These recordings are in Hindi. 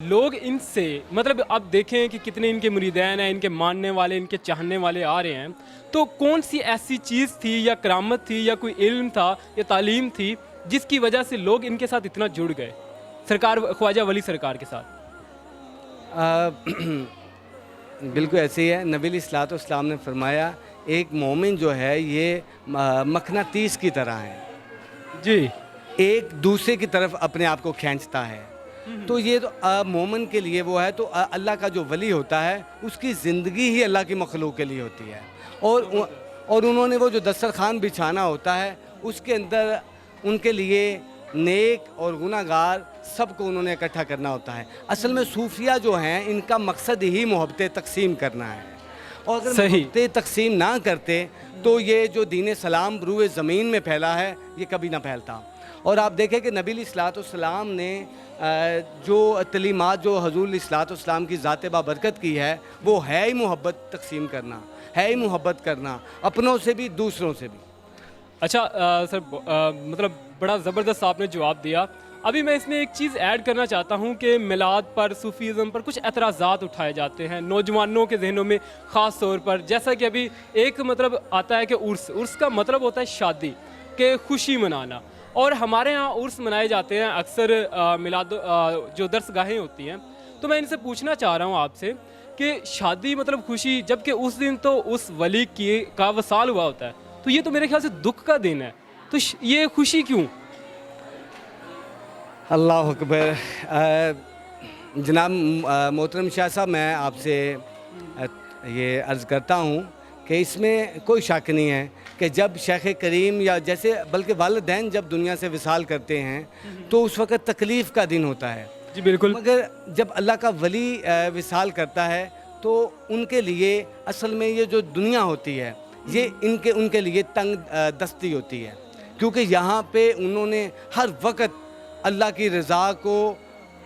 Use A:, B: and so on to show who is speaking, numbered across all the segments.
A: लोग इनसे मतलब आप देखें कि कितने इनके मुरीदैन हैं, इनके मानने वाले, इनके चाहने वाले आ रहे हैं। तो कौन सी ऐसी चीज़ थी या करामत थी या कोई इल्म था या तालीम थी जिसकी वजह से लोग इनके साथ इतना जुड़ गए, सरकार ख्वाजा वली सरकार के साथ?
B: अ, बिल्कुल ऐसे ही है। नबी इस्लाम ने फरमाया, एक मोमिन जो है ये मकनातीस की तरह है,
A: जी।
B: एक दूसरे की तरफ अपने आप को खींचता है। तो ये तो मोमिन के लिए वो है। तो अल्लाह का जो वली होता है उसकी ज़िंदगी ही अल्लाह की मखलूक के लिए होती है। और और उन्होंने वो जो दस्तरखान बिछाना होता है उसके अंदर उनके लिए नेक और गुनाहगार सबको उन्होंने इकट्ठा करना होता है। असल में सूफिया जो हैं इनका मकसद ही मोहब्बत तकसीम करना है। और अगर
A: सही।
B: मोहब्बत तकसीम ना करते तो ये जो दीन सलाम रूए ज़मीन में फैला है ये कभी ना फैलता। और आप देखें कि नबी सल्लल्लाहु ने जो तलीमात जो हजूर सल्लल्लाहु की ज़ात बाबरकत की है वो है ही मोहब्बत तकसीम करना, है ही मोहब्बत करना अपनों से भी दूसरों से भी।
A: अच्छा सर मतलब बड़ा ज़बरदस्त आपने जवाब दिया। अभी मैं इसमें एक चीज़ ऐड करना चाहता हूँ कि मिलाद पर, सूफ़ीज़म पर कुछ एतराज़ात उठाए जाते हैं नौजवानों के जहनों में ख़ास तौर पर। जैसा कि अभी एक मतलब आता है कि उर्स का मतलब होता है शादी के खुशी मनाना, और हमारे यहाँ उर्स मनाए जाते हैं अक्सर मिलाद जो दरसगाहें होती हैं। तो मैं इनसे पूछना चाह रहा हूँ आपसे कि शादी मतलब खुशी, जबकि उस दिन तो उस वली की का वसाल हुआ होता है, तो ये तो मेरे ख्याल से दुख का दिन है, तो ये खुशी क्यों?
B: अल्लाह अकबर। जनाब मोहतरम शाह साहब, मैं आपसे ये अर्ज़ करता हूँ कि इसमें कोई शक नहीं है कि जब शेख करीम या जैसे बल्कि वालिदैन जब दुनिया से विसाल करते हैं तो उस वक़्त तकलीफ़ का दिन होता है।
A: जी बिल्कुल।
B: मगर जब अल्लाह का वली विसाल करता है तो उनके लिए असल में ये जो दुनिया होती है ये उनके लिए तंग दस्ती होती है, क्योंकि यहाँ पे उन्होंने हर वक्त अल्लाह की रज़ा को,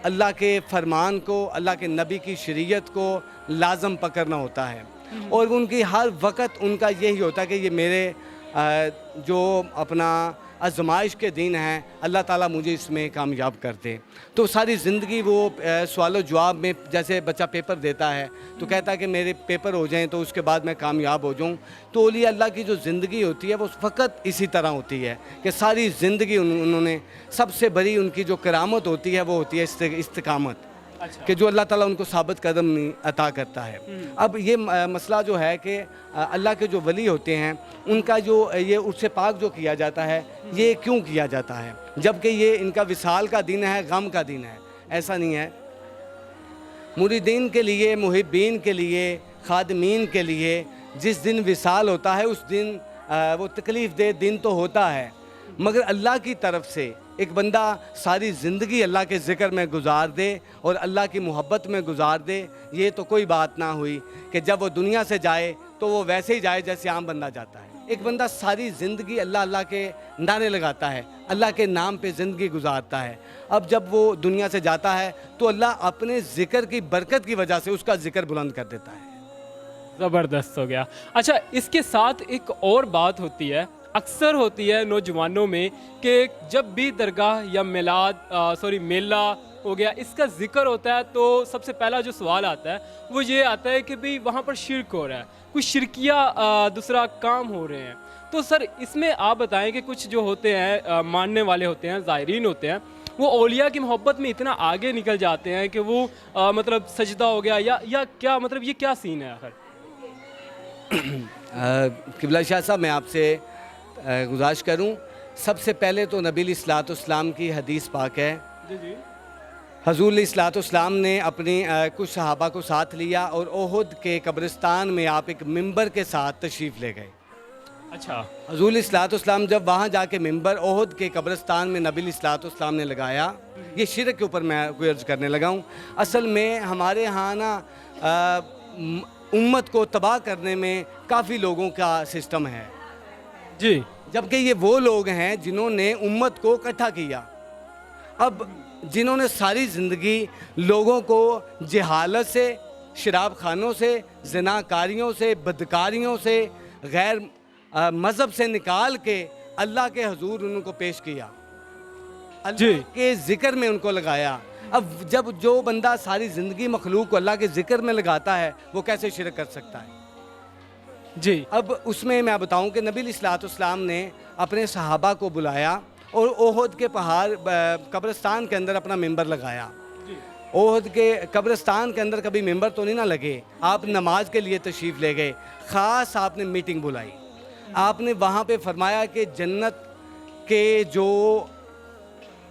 B: अल्लाह के फ़रमान को, अल्लाह के नबी की शरीयत को लाज़म पकड़ना होता है। और उनकी हर वक्त उनका यही होता है कि ये मेरे जो अपना आजमाइश के दिन हैं, अल्लाह ताला मुझे इसमें कामयाब कर दे। तो सारी ज़िंदगी वो सवाल जवाब में, जैसे बच्चा पेपर देता है तो कहता है कि मेरे पेपर हो जाएं तो उसके बाद मैं कामयाब हो जाऊं। तो औलिया अल्लाह की जो ज़िंदगी होती है वो फ़कत इसी तरह होती है कि सारी ज़िंदगी उन्होंने, सबसे बड़ी उनकी जो करामत होती है वो होती है इस्तिकामत,
A: अच्छा।
B: कि जो अल्लाह ताला उनको साबित कदम अता करता है। अब ये मसला जो है कि अल्लाह के जो वली होते हैं उनका जो ये उससे पाक जो किया जाता है ये क्यों किया जाता है, जबकि ये इनका विसाल का दिन है, गम का दिन है? ऐसा नहीं है। मुरीदीन के लिए, मुहिब्बीन के लिए, खादमीन के लिए जिस दिन विसाल होता है उस दिन वो तकलीफ़ दे दिन तो होता है, मगर अल्लाह की तरफ से एक बंदा सारी ज़िंदगी अल्लाह के ज़िक्र में गुजार दे और अल्लाह की मोहब्बत में गुजार दे, ये तो कोई बात ना हुई कि जब वो दुनिया से जाए तो वो वैसे ही जाए जैसे आम बंदा जाता है। एक बंदा सारी ज़िंदगी अल्लाह अल्लाह के नारे लगाता है, अल्लाह के नाम पे ज़िंदगी गुजारता है। अब जब वो दुनिया से जाता है तो अल्लाह अपने ज़िक्र की बरकत की वजह से उसका ज़िक्र बुलंद कर देता है।
A: ज़बरदस्त हो गया। अच्छा, इसके साथ एक और बात होती है, अक्सर होती है नौजवानों में, कि जब भी दरगाह या मेला हो गया, इसका जिक्र होता है तो सबसे पहला जो सवाल आता है वो ये आता है कि भाई वहाँ पर शिरक हो रहा है, कुछ शिरकिया दूसरा काम हो रहे हैं। तो सर इसमें आप बताएं कि कुछ जो होते हैं मानने वाले होते हैं, ज़ायरीन होते हैं, वो औलिया की मोहब्बत में इतना आगे निकल जाते हैं कि वो मतलब सजदा हो गया या क्या, मतलब ये क्या सीन है आखिर?
B: किबला शाह साहब, मैं आपसे गुजारिश करूं, सबसे पहले तो नबी इस्लाम की हदीस पाक है।
A: जी जी।
B: हजूर इस्लाम ने अपनी कुछ सहाबा को साथ लिया और ओहद के कब्रिस्तान में आप एक मिंबर के साथ तशरीफ़ ले गए।
A: अच्छा।
B: हजूर इस्लाम जब वहाँ जाके मिंबर ओहद के कब्रिस्तान में नबी इस्लाम ने लगाया, ये शिरक के ऊपर मैं कोई अर्ज़ करने लगा हूँ। असल में हमारे यहाँ ना उम्मत को तबाह करने में काफ़ी लोगों का सिस्टम है
A: जी।
B: जबकि ये वो लोग हैं जिन्होंने उम्मत को इकट्ठा किया। अब जिन्होंने सारी ज़िंदगी लोगों को जहालत से, शराब खानों से, ज़िनाकारियों से, बदकारियों से, गैर मज़हब से निकाल के अल्लाह के हजूर उनको पेश किया, अल्लाह के ज़िक्र में उनको लगाया। अब जब जो बंदा सारी ज़िंदगी मखलूक को अल्लाह के ज़िक्र में लगाता है वो कैसे शिरक कर सकता है?
A: जी।
B: अब उसमें मैं बताऊं कि नबी इस्लाम ने अपने सहाबा को बुलाया और ओहद के पहाड़ कब्रिस्तान के अंदर अपना मिंबर लगाया। ओहद के कब्रिस्तान के अंदर कभी मिंबर तो नहीं ना लगे, आप नमाज के लिए तशरीफ़ ले गए, ख़ास आपने मीटिंग बुलाई। आपने वहाँ पे फरमाया कि जन्नत के जो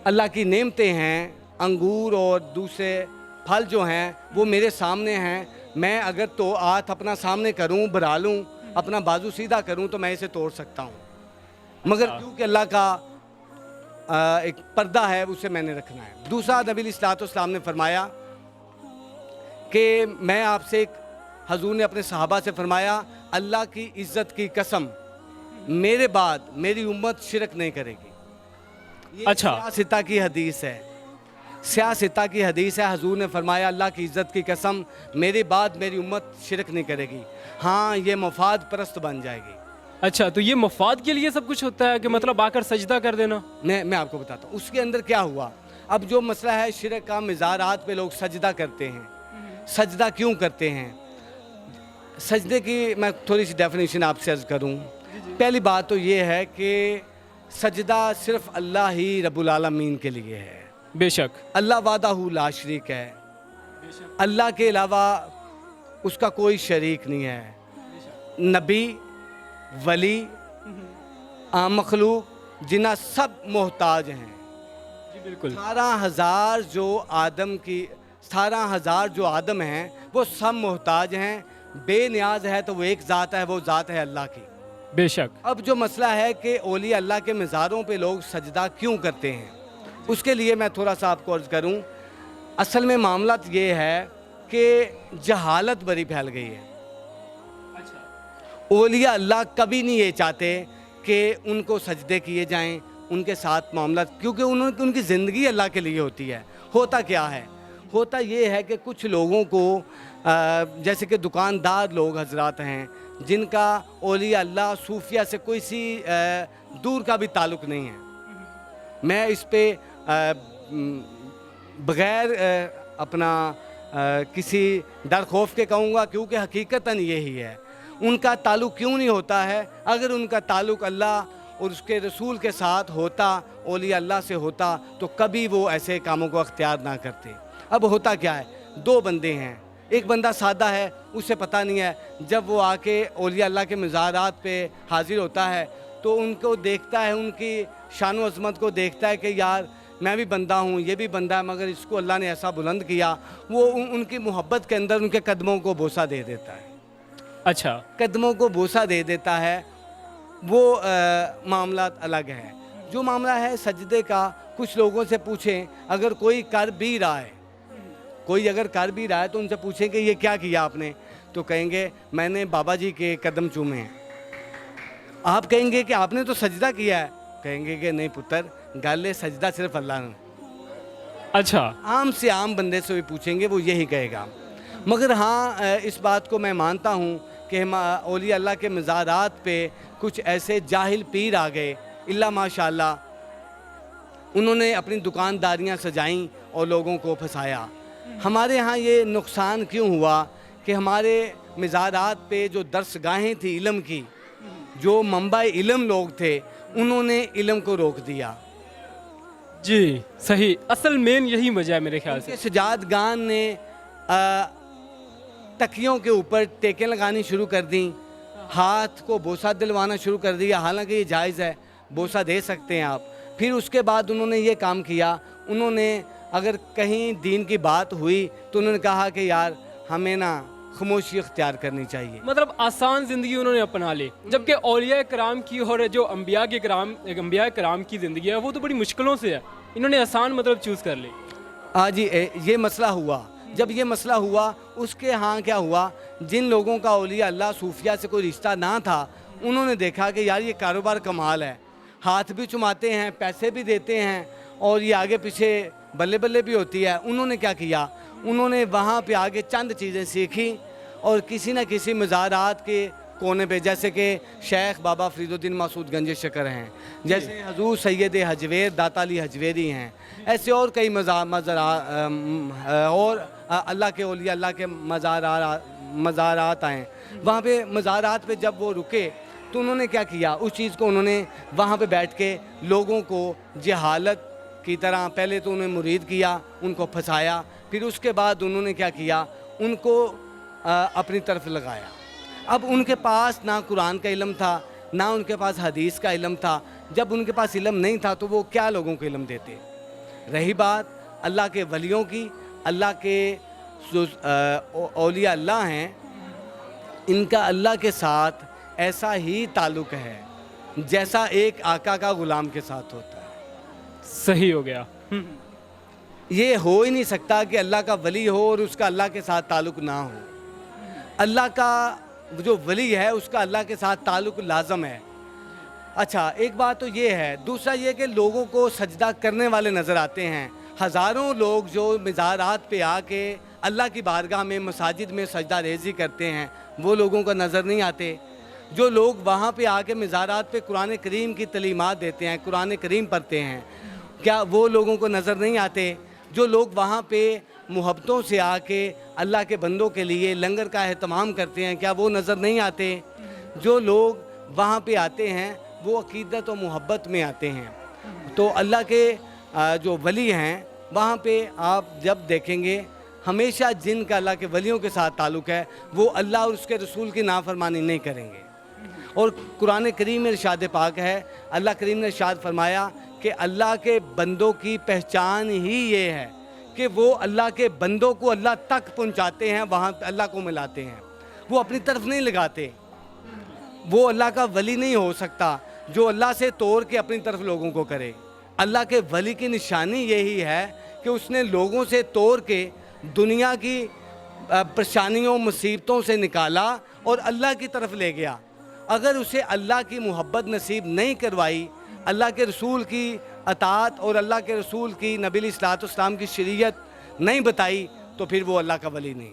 B: अल्लाह की नेमतें हैं, अंगूर और दूसरे फल जो हैं वो मेरे सामने हैं, मैं अगर तो हाथ अपना सामने करूं, बढ़ा लूं, अपना बाजू सीधा करूं तो मैं इसे तोड़ सकता हूं, मगर क्योंकि अल्लाह का एक पर्दा है उसे मैंने रखना है। दूसरा, नबी इस्लाम ने फरमाया कि मैं आपसे हजूर ने अपने सहाबा से फरमाया, अल्लाह की इज़्ज़त की कसम मेरे बाद मेरी उम्मत शिरक नहीं करेगी। ये
A: अच्छा।
B: सियासिता की हदीस है, सियासिता की हदीस है। हजूर ने फरमाया, अल्लाह की इज़्ज़त की कसम मेरे बाद मेरी उम्मत शिरक नहीं करेगी, हाँ ये मफाद परस्त बन जाएगी।
A: अच्छा, तो ये मफाद के लिए सब कुछ होता है कि मतलब आकर सजदा कर देना?
B: मैं आपको बताता हूँ उसके अंदर क्या हुआ। अब जो मसला है शिरक का, मज़ारात पे लोग सजदा करते हैं, सजदा क्यों करते हैं? सजदे की मैं थोड़ी सी डेफिनेशन आपसे अर्ज़ करूँ। पहली बात तो ये है कि सजदा सिर्फ अल्लाह ही रब्बुल आलमीन के लिए है।
A: बेशक।
B: अल्लाह वादाहू ला शरीक है, अल्लाह के अलावा उसका कोई शरीक नहीं है। नबी, वली, मखलूक, जिन्ना सब मोहताज हैं।
A: जी बिल्कुल।
B: 18,000 जो आदम हैं वो सब मोहताज हैं। बेनियाज है तो वो एक ज़ात है, वो ज़ात है अल्लाह की।
A: बेशक।
B: अब जो मसला है कि औलिया अल्लाह के मज़ारों पे लोग सजदा क्यों करते हैं, उसके लिए मैं थोड़ा सा आपको अर्ज़ करूं। असल में मामला ये है कि जहालत बड़ी फैल गई है। औलिया अल्लाह कभी नहीं ये चाहते कि उनको सजदे किए जाएं, उनके साथ मामला, क्योंकि उनकी ज़िंदगी अल्लाह के लिए होती है। होता क्या है, होता ये है कि कुछ लोगों को जैसे कि दुकानदार लोग हजरात हैं जिनका औलिया अल्लाह सूफिया से कोई सी दूर का भी ताल्लुक़ नहीं है। मैं इस पे बग़ैर अपना किसी डर खौफ के कहूँगा, क्योंकि हकीकतन यही है। उनका ताल्लुक़ क्यों नहीं होता है? अगर उनका ताल्लुक़ अल्लाह और उसके रसूल के साथ होता, औलिया अल्लाह से होता, तो कभी वो ऐसे कामों को अख्तियार ना करते। अब होता क्या है, दो बंदे हैं, एक बंदा सादा है, उसे पता नहीं है, जब वो आके औलिया अल्लाह के मज़ारात पे हाज़िर होता है तो उनको देखता है, उनकी शान व अज़मत को देखता है कि यार मैं भी बंदा हूँ, ये भी बंदा है, मगर इसको अल्लाह ने ऐसा बुलंद किया। वो उनकी मोहब्बत के अंदर उनके कदमों को बोसा दे देता है।
A: अच्छा।
B: कदमों को बोसा दे देता है, वो मामला अलग है। जो मामला है सजदे का, कुछ लोगों से पूछें, अगर कोई कर भी रहा है, कोई अगर कर भी रहा है तो उनसे पूछें कि ये क्या किया आपने, तो कहेंगे मैंने बाबा जी के कदम चूमे हैं। आप कहेंगे कि आपने तो सजदा किया है, कहेंगे कि नहीं पुत्र, गाले सजदा सिर्फ अल्लाह ने।
A: अच्छा।
B: आम से आम बंदे से भी पूछेंगे वो यही कहेगा। मगर हाँ, इस बात को मैं मानता हूँ कि हम औलिया अल्लाह के मज़ारात पे कुछ ऐसे जाहिल पीर आ गए, इल्ला माशाअल्लाह, उन्होंने अपनी दुकानदारियाँ सजाईं और लोगों को फंसाया। हमारे यहाँ ये नुकसान क्यों हुआ कि हमारे मज़ारात पे जो दर्सगाहें थी इल्म की, जो मंबा इल्म लोग थे, उन्होंने इल्म को रोक दिया।
A: जी सही, असल मेन यही वजह है मेरे ख्याल से।
B: सजाद गान ने तकियों के ऊपर टेकें लगानी शुरू कर दी, हाथ को बोसा दिलवाना शुरू कर दिया। हालांकि ये जायज़ है, बोसा दे सकते हैं आप। फिर उसके बाद उन्होंने ये काम किया, उन्होंने अगर कहीं दीन की बात हुई तो उन्होंने कहा कि यार हमें ना खामोशी इख्तियार करनी चाहिए।
A: मतलब आसान ज़िंदगी उन्होंने अपना ली, जबकि औलिया कराम की और जो अम्बिया कराम की ज़िंदगी है वो तो बड़ी मुश्किलों से है, इन्होंने आसान मतलब चूज़ कर ली।
B: हाँ जी, ये मसला हुआ। जब ये मसला हुआ उसके यहाँ क्या हुआ, जिन लोगों का औलिया अल्लाह सूफिया से कोई रिश्ता ना था, उन्होंने देखा कि यार ये कारोबार कमाल है, हाथ भी चुमाते हैं, पैसे भी देते हैं और ये आगे पीछे बल्ले बल्ले भी होती है। उन्होंने क्या किया, उन्होंने वहाँ पे आगे चंद चीज़ें सीखी और किसी न किसी मज़ारात के कोने पे, जैसे कि शेख बाबा फरीदुद्दीन मासूद गंज शकर हैं, जैसे हजूर सैयद हजवेर दाता अली हजवेरी हैं, ऐसे और कई और अल्लाह के औलिया अल्लाह के मज़ारात आए। वहाँ पे मज़ारात पे जब वो रुके तो उन्होंने क्या किया, उस चीज़ को उन्होंने वहाँ पे बैठ के लोगों को जहालत की तरह पहले तो उन्हें मुरीद किया, उनको फंसाया, फिर उसके बाद उन्होंने क्या किया, उनको अपनी तरफ लगाया। अब उनके पास ना कुरान का इल्म था, ना उनके पास हदीस का इल्म था। जब उनके पास इल्म नहीं था तो वो क्या लोगों को इल्म देते। रही बात अल्लाह के वलियों की, अल्लाह के जो औलिया अल्लाह हैं, इनका अल्लाह के साथ ऐसा ही ताल्लुक़ है जैसा एक आका का ग़ुलाम के साथ होता है।
A: सही हो गया।
B: ये हो ही नहीं सकता कि अल्लाह का वली हो और उसका अल्लाह के साथ ताल्लुक़ ना हो। अल्लाह का जो वली है उसका अल्लाह के साथ ताल्लुक़ लाज़म है। अच्छा, एक बात तो ये है। दूसरा ये कि लोगों को सजदा करने वाले नज़र आते हैं। हज़ारों लोग जो मज़ारात पे आके अल्लाह की बारगाह में मसाजिद में सजदा रेज़ी करते हैं, वो लोगों को नज़र नहीं आते। जो लोग वहाँ पे आके मज़ारात पे कुरान करीम की तलीमात देते हैं, कुरान करीम पढ़ते हैं, क्या वो लोगों को नज़र नहीं आते? जो लोग वहाँ पे मुहब्बतों से आके अल्लाह के बंदों के लिए लंगर का एहतमाम करते हैं, क्या वो नज़र नहीं आते? जो लोग वहाँ पे आते हैं वो अक़ीदत और मुहब्बत में आते हैं। तो अल्लाह के जो वली हैं वहाँ पे आप जब देखेंगे हमेशा जिनका अल्लाह के वलियों के साथ ताल्लुक़ है वो अल्लाह और उसके रसूल की नाफरमानी नहीं करेंगे। और कुरान करीम में इरशाद पाक है, अल्लाह करीम ने इरशाद फरमाया कि अल्लाह के बंदों की पहचान ही ये है कि वो अल्लाह के बंदों को अल्लाह तक पहुंचाते हैं, वहाँ अल्लाह को मिलाते हैं, वो अपनी तरफ नहीं लगाते। वो अल्लाह का वली नहीं हो सकता जो अल्लाह से तोड़ के अपनी तरफ लोगों को करे। अल्लाह के वली की निशानी यही है कि उसने लोगों से तोड़ के दुनिया की परेशानियों मुसीबतों से निकाला और अल्लाह की तरफ ले गया। अगर उसे अल्लाह की मोहब्बत नसीब नहीं करवाई, अल्लाह के रसूल की अतात और अल्लाह के रसूल की नबी अलैहिस्सलाम की शरीयत नहीं बताई, तो फिर वो अल्लाह का वली नहीं।